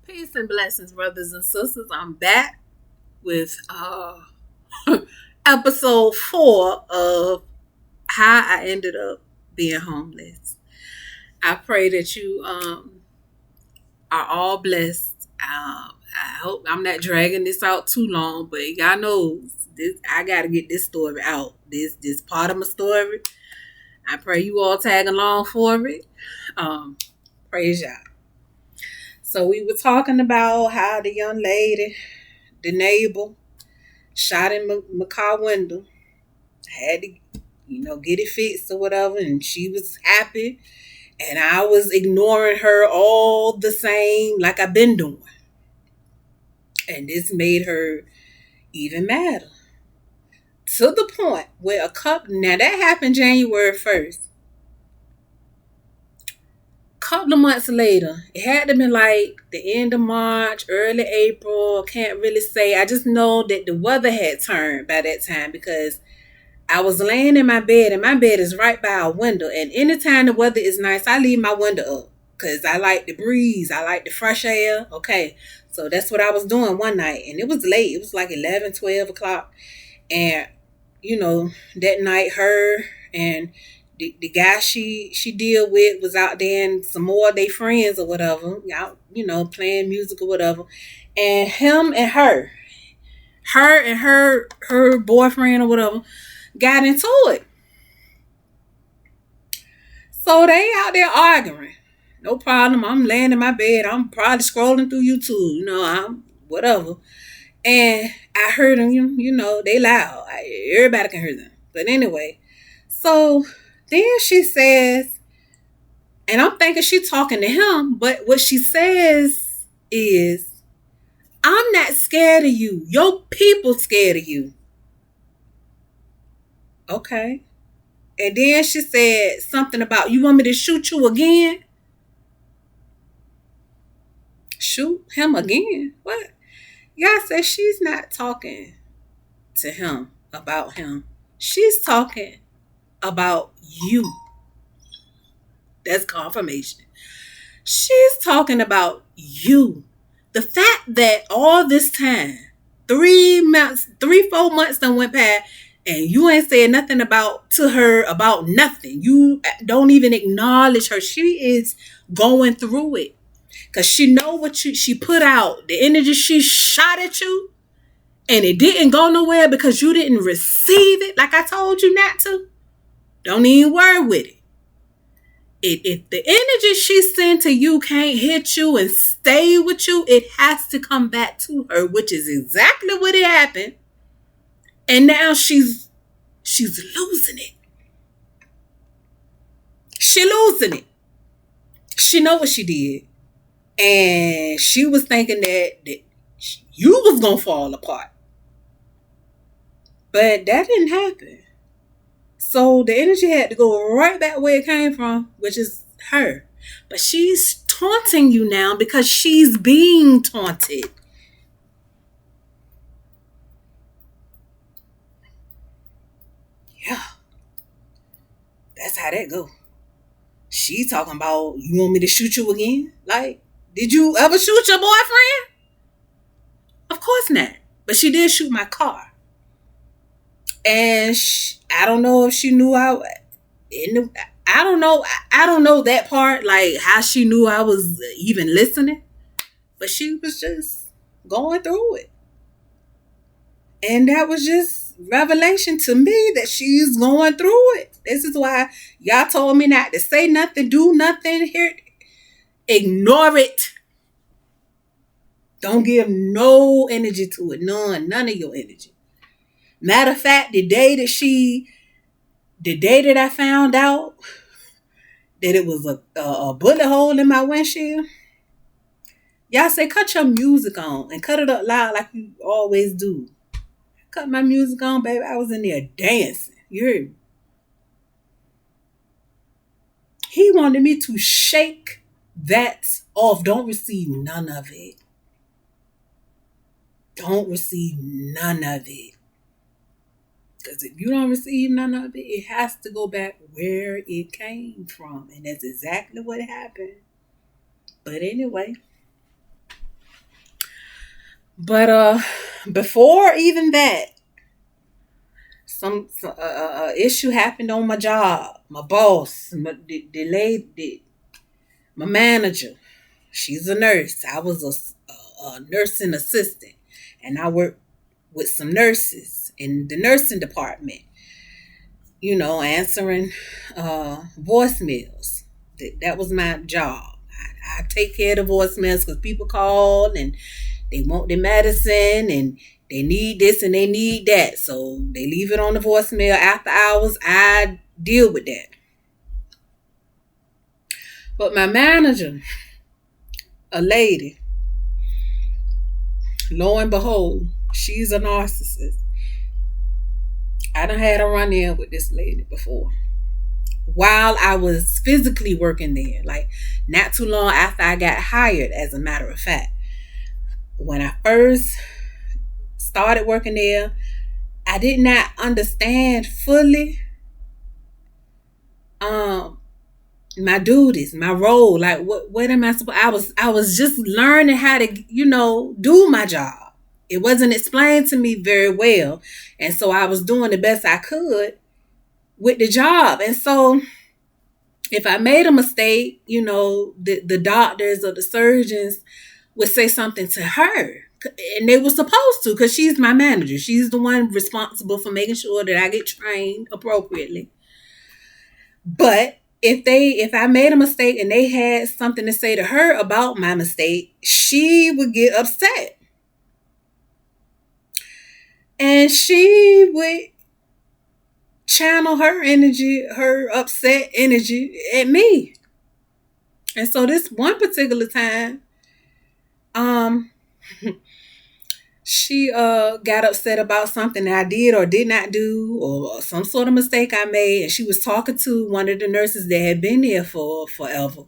Peace and blessings, brothers and sisters. I'm back with episode 4 of how I ended up being homeless. I pray that you are all blessed. I hope I'm not dragging this out too long, but y'all know this. I gotta get this story out. This part of my story. I pray you all tag along for it. Praise y'all. So we were talking about how the young lady, the neighbor, shot in my car window. Had to, get it fixed or whatever, and she was happy, and I was ignoring her all the same, like I've been doing, and this made her even madder. To the point where a couple, now that happened January 1st. Couple of months later, it had to be like the end of March, early April. I can't really say. I just know that the weather had turned by that time because I was laying in my bed, and my bed is right by a window. And anytime the weather is nice, I leave my window up because I like the breeze. I like the fresh air. Okay. So that's what I was doing one night. And it was late. It was like 11, 12 o'clock. And, that night, her and the guy she deal with was out there, and some more of their friends or whatever, out, playing music or whatever. And him and her boyfriend or whatever, got into it. So they out there arguing. No problem. I'm laying in my bed. I'm probably scrolling through YouTube. I'm whatever. And I heard them, they loud. Everybody can hear them. But anyway, so then she says, and I'm thinking she talking to him, but what she says is, I'm not scared of you. Your people scared of you. Okay. And then she said something about, you want me to shoot you again? Shoot him again? What? Y'all said she's not talking to him about him. She's talking about you. That's confirmation. She's talking about you. The fact that all this time, 4 months done went past, and you ain't said nothing to her about nothing. You don't even acknowledge her. She is going through it. Cause she know what she put out, the energy she shot at you, and it didn't go nowhere because you didn't receive it like I told you not to. Don't even worry with it. If the energy she sent to you can't hit you and stay with you, it has to come back to her, which is exactly what it happened. And now she's losing it. She losing it. She know what she did. And she was thinking that you was going to fall apart. But that didn't happen. So the energy had to go right back where it came from, which is her. But she's taunting you now because she's being taunted. Yeah. That's how that go. She talking about, you want me to shoot you again? Like, did you ever shoot your boyfriend? Of course not. But she did shoot my car. And I don't know if she knew I don't know. I don't know that part, like how she knew I was even listening. But she was just going through it. And that was just revelation to me that she's going through it. This is why y'all told me not to say nothing, do nothing here. Ignore it. Don't give no energy to it. None of your energy. Matter of fact, the day that I found out that it was a bullet hole in my windshield, y'all say cut your music on and cut it up loud like you always do. Cut my music on, baby. I was in there dancing. You heard me? He wanted me to shake that off. Don't receive none of it. Don't receive none of it. Because if you don't receive none of it, it has to go back where it came from. And that's exactly what happened. But anyway, But before even that, some issue happened on my job. My boss, the lady, my manager. She's a nurse. I was a nursing assistant, and I worked with some nurses in the nursing department. Answering voicemails. That was my job. I take care of the voicemails because people call and they want their medicine and they need this and they need that. So they leave it on the voicemail after hours. I deal with that. But my manager, a lady, lo and behold, she's a narcissist. I done had a run in with this lady before while I was physically working there, like not too long after I got hired, as a matter of fact. When I first started working there, I did not understand fully my duties, my role. Like what am I supposed I was just learning how to, do my job. It wasn't explained to me very well. And so I was doing the best I could with the job. And so if I made a mistake, the doctors or the surgeons would say something to her. And they were supposed to, because she's my manager. She's the one responsible for making sure that I get trained appropriately. But if I made a mistake and they had something to say to her about my mistake, she would get upset. And she would channel her energy, her upset energy at me. And so this one particular time, she got upset about something that I did or did not do, or some sort of mistake I made, and she was talking to one of the nurses that had been there for forever.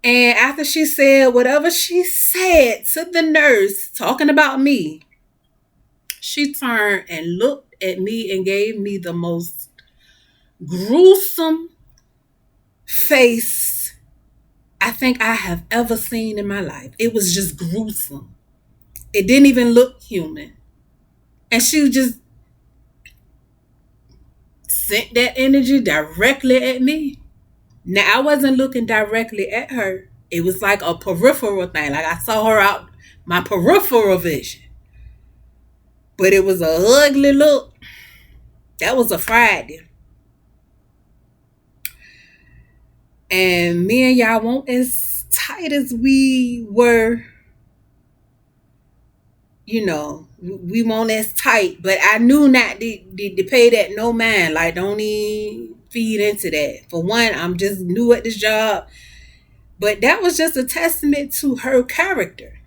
And after she said whatever she said to the nurse talking about me, she turned and looked at me and gave me the most gruesome face I think I have ever seen in my life. It was just gruesome. It didn't even look human. And she just sent that energy directly at me. Now, I wasn't looking directly at her. It was like a peripheral thing. Like I saw her out my peripheral vision. But it was a ugly look. That was a Friday. And me and y'all weren't as tight as we were. We weren't as tight. But I knew not to pay that no mind. Like, don't even feed into that. For one, I'm just new at this job. But that was just a testament to her character.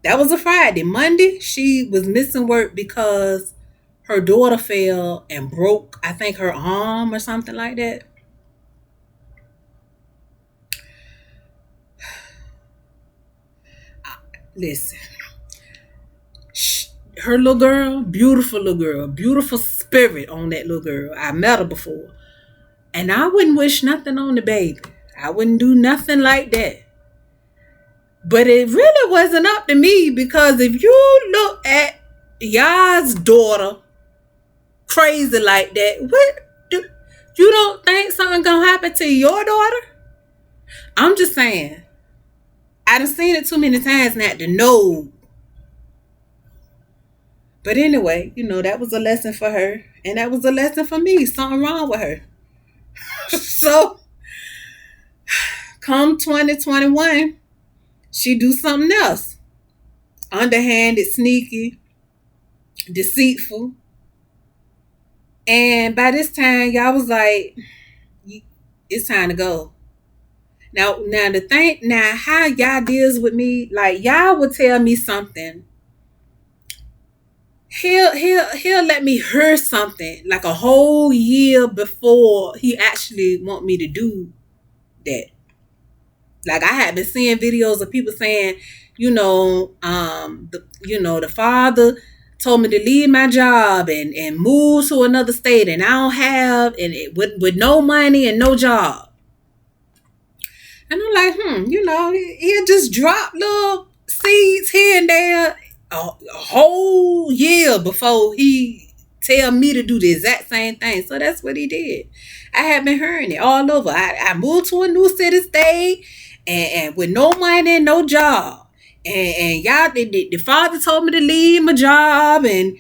That was a Friday. Monday, she was missing work because her daughter fell and broke, I think, her arm or something like that. Listen, her little girl, beautiful spirit on that little girl. I met her before. And I wouldn't wish nothing on the baby. I wouldn't do nothing like that. But it really wasn't up to me, because if you look at y'all's daughter crazy like that, you don't think something gonna happen to your daughter? I'm just saying. I done seen it too many times not to know. But anyway, that was a lesson for her. And that was a lesson for me. Something wrong with her. So, come 2021, she do something else. Underhanded, sneaky, deceitful. And by this time, y'all was like, it's time to go. Now the thing, how y'all deals with me, like y'all would tell me something. He'll let me hear something like a whole year before he actually want me to do that. Like, I had been seeing videos of people saying, the father told me to leave my job and move to another state, and I don't have, and with no money and no job. And I'm like, he'll just drop little seeds here and there a whole year before he tell me to do the exact same thing. So that's what he did. I have been hearing it all over. I moved to a new city, state, and with no money, no job. And y'all, the father told me to leave my job and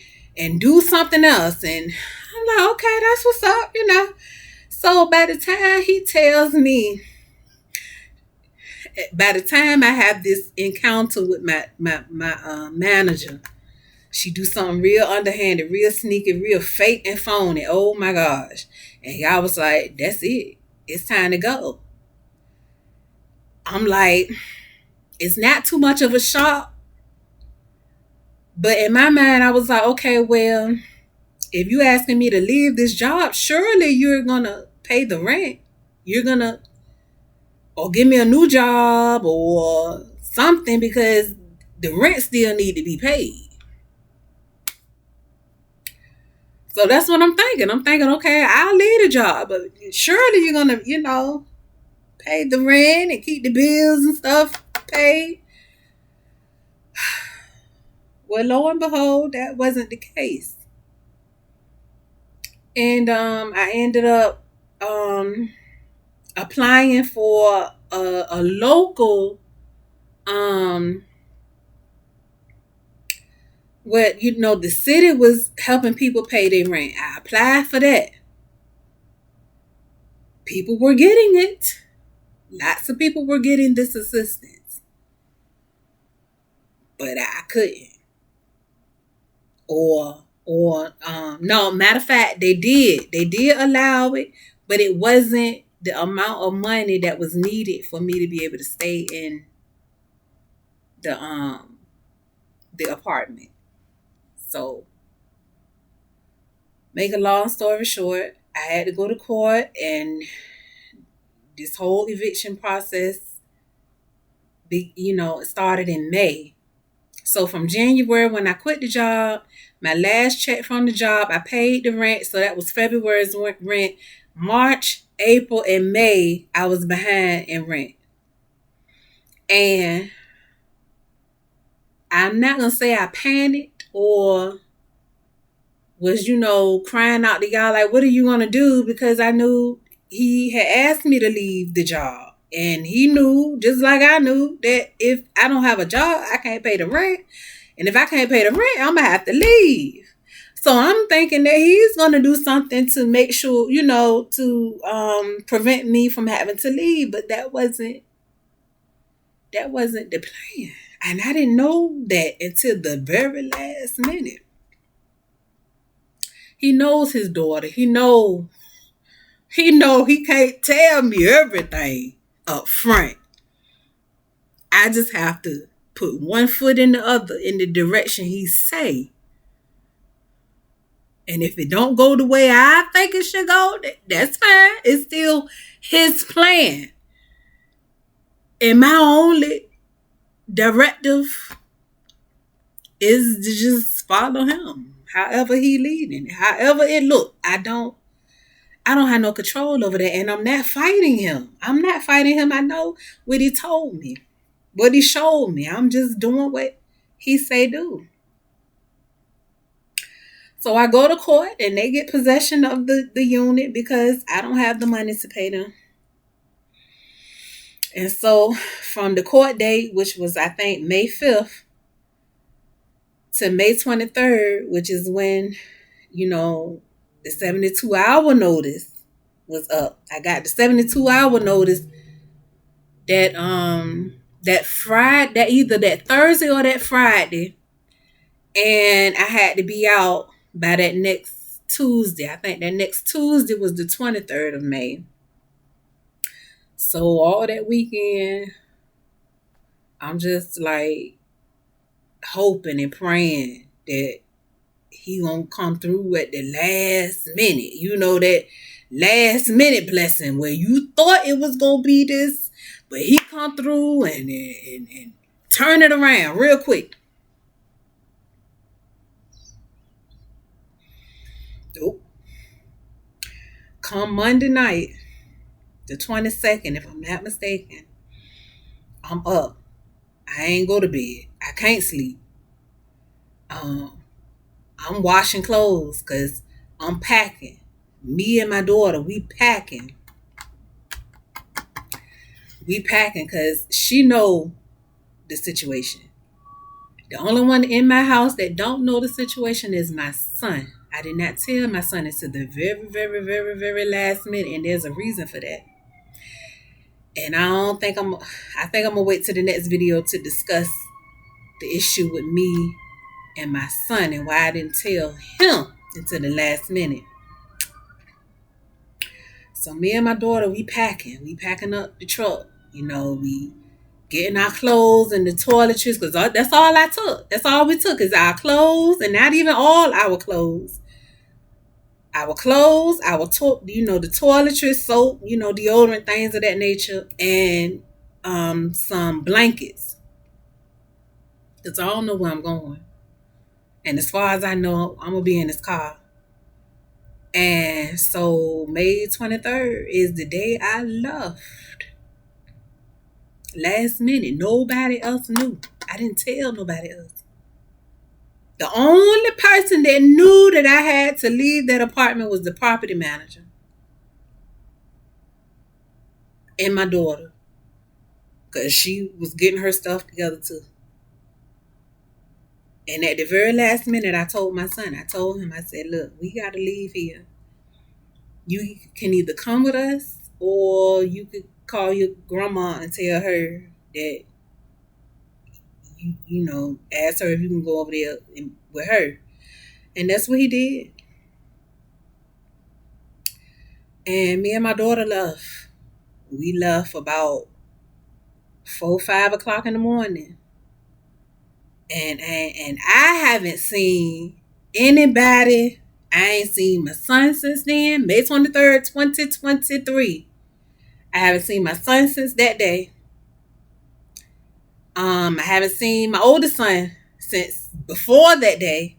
do something else. And I'm like, okay, that's what's up, So by the time he tells me, by the time I have this encounter with my manager, she do something real underhanded, real sneaky, real fake and phony. Oh my gosh. And y'all was like, that's it. It's time to go. I'm like, it's not too much of a shock. But in my mind, I was like, okay, well, if you asking me to leave this job, surely you're going to pay the rent. You're going to, or give me a new job or something, because the rent still need to be paid. So that's what I'm thinking. I'm thinking, okay, I'll leave the job, but surely you're going to, pay the rent and keep the bills and stuff paid. Well, lo and behold, that wasn't the case. And I ended up applying for a local where the city was helping people pay their rent. I applied for that. People were getting it. Lots of people were getting this assistance, but I couldn't. Or no, matter of fact, they did allow it, but it wasn't the amount of money that was needed for me to be able to stay in the apartment. So, make a long story short, I had to go to court, and this whole eviction process, it started in May. So from January, when I quit the job, my last check from the job, I paid the rent. So that was February's rent. March, April, and May, I was behind in rent. And I'm not going to say I panicked or was, crying out to y'all like, what are you going to do? Because I knew he had asked me to leave the job. And he knew, just like I knew, that if I don't have a job, I can't pay the rent. And if I can't pay the rent, I'm going to have to leave. So I'm thinking that he's going to do something to make sure, to prevent me from having to leave. But that wasn't the plan. And I didn't know that until the very last minute. He knows his daughter. He can't tell me everything up front. I just have to put one foot in the other in the direction he say. And if it don't go the way I think it should go, that's fine. It's still his plan. And my only directive is to just follow him. However he leading, however it look. I don't have no control over that, and I'm not fighting him. I know what he told me, what he showed me. I'm just doing what he say do. So I go to court, and they get possession of the unit because I don't have the money to pay them. And so from the court date, which was, I think, May 5th, to May 23rd, which is when, the 72-hour notice was up. I got the 72-hour notice that Friday, that either that Thursday or that Friday, and I had to be out by that next Tuesday. I think that next Tuesday was the 23rd of May. So all that weekend, I'm just like hoping and praying that he gonna come through at the last minute. That last minute blessing where you thought it was gonna be this, but he come through and turn it around real quick. Nope. Come Monday night, the 22nd, if I'm not mistaken, I'm up. I ain't go to bed. I can't sleep. I'm washing clothes because I'm packing. Me and my daughter, we packing. We packing because she know the situation. The only one in my house that don't know the situation is my son. I did not tell my son until the very, very, very, very last minute, and there's a reason for that. And I think I'm gonna wait till the next video to discuss the issue with me and my son and why I didn't tell him until the last minute. So me and my daughter, we packing up the truck. We getting our clothes and the toiletries, because that's all I took. That's all we took is our clothes, and not even all our clothes. Our clothes, the toiletries, soap, deodorant, things of that nature, and some blankets. Because I don't know where I'm going. And as far as I know, I'm going to be in this car. And so May 23rd is the day I left. Last minute. Nobody else knew. I didn't tell nobody else. The only person that knew that I had to leave that apartment was the property manager and my daughter, because she was getting her stuff together too. And at the very last minute, I told my son, I said, look, we got to leave here. You can either come with us, or you could call your grandma and tell her that, ask her if you can go over there with her. And that's what he did. And me and my daughter left. We left about 4-5 o'clock in the morning. And I haven't seen anybody. I ain't seen my son since then. May 23rd, 2023. I haven't seen my son since that day. I haven't seen my oldest son since before that day.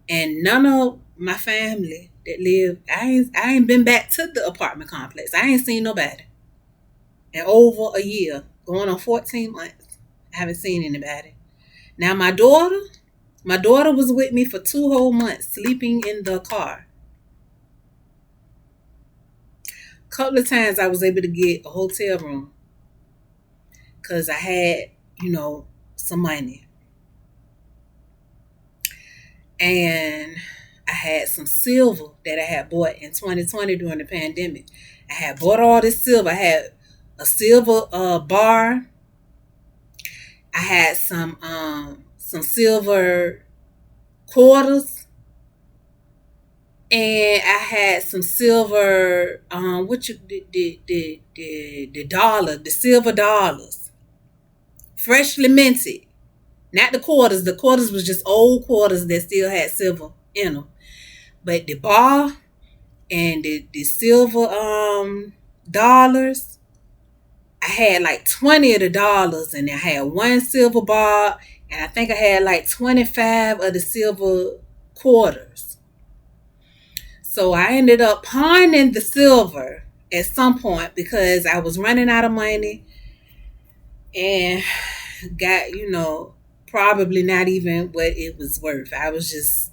And none of my family that live, I ain't been back to the apartment complex. I ain't seen nobody in over a year, going on 14 months. I haven't seen anybody. Now my daughter was with me for 2 whole months, sleeping in the car. A couple of times I was able to get a hotel room because I had, some money. And I had some silver that I had bought in 2020 during the pandemic. I had bought all this silver. I had a silver bar. I had some silver quarters, and I had some silver the silver dollars, freshly minted. Not the quarters. The quarters was just old quarters that still had silver in them. But the bar and the silver dollars, I had like 20 of the dollars, and I had one silver bar, and I think I had like 25 of the silver quarters. So I ended up pawning the silver at some point because I was running out of money and got, probably not even what it was worth. I was just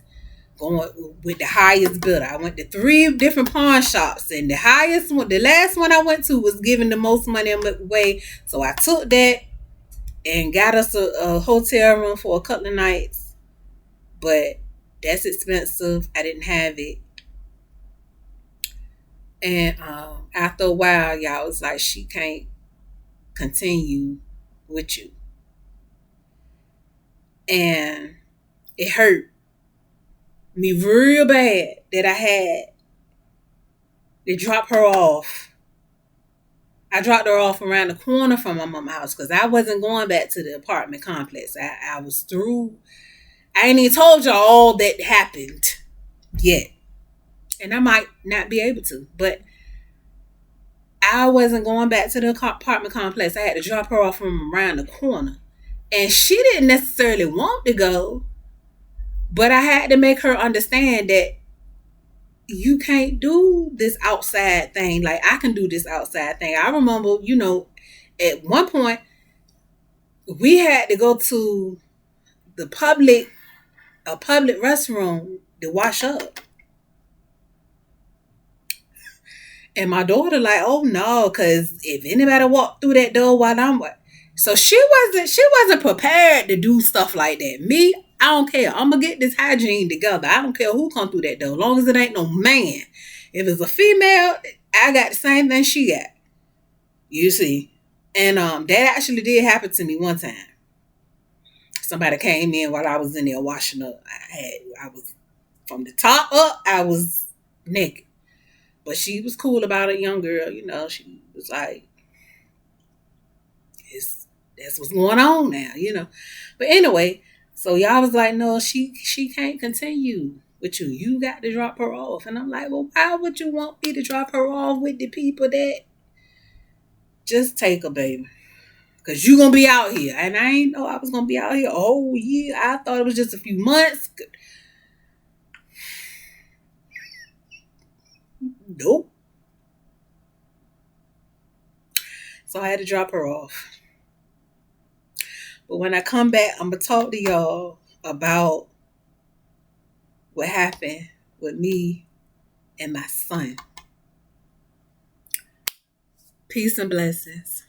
going with the highest bidder. I went to 3 different pawn shops, and the last one I went to was giving the most money away. So I took that and got us a hotel room for a couple of nights. But that's expensive. I didn't have it. And after a while, y'all was like, she can't continue with you. And it hurt me real bad that I had to drop her off. I dropped her off around the corner from my mama's house because I wasn't going back to the apartment complex. I was through. I ain't even told y'all all that happened yet. And I might not be able to. But I wasn't going back to the apartment complex. I had to drop her off from around the corner. And she didn't necessarily want to go. But I had to make her understand that you can't do this outside thing. Like, I can do this outside thing. I remember, at one point, we had to go to the public a public restroom to wash up. And my daughter like, oh no, because if anybody walked through that door while so she wasn't prepared to do stuff like that. Me, I don't care. I'm gonna get this hygiene together. I don't care who come through that door, as long as it ain't no man. If it's a female, I got the same thing she got. You see, and that actually did happen to me one time. Somebody came in while I was in there washing up. I was from the top up. I was naked. But she was cool about it, young girl. She was like, that's what's going on now. But anyway, so y'all was like, no, she can't continue with you. You got to drop her off. And I'm like, well, why would you want me to drop her off with the people that just take her, baby? Because you going to be out here. And I ain't know I was going to be out here a whole year. I thought it was just a few months. Nope. So I had to drop her off. But when I come back, I'm going to talk to y'all about what happened with me and my son. Peace and blessings.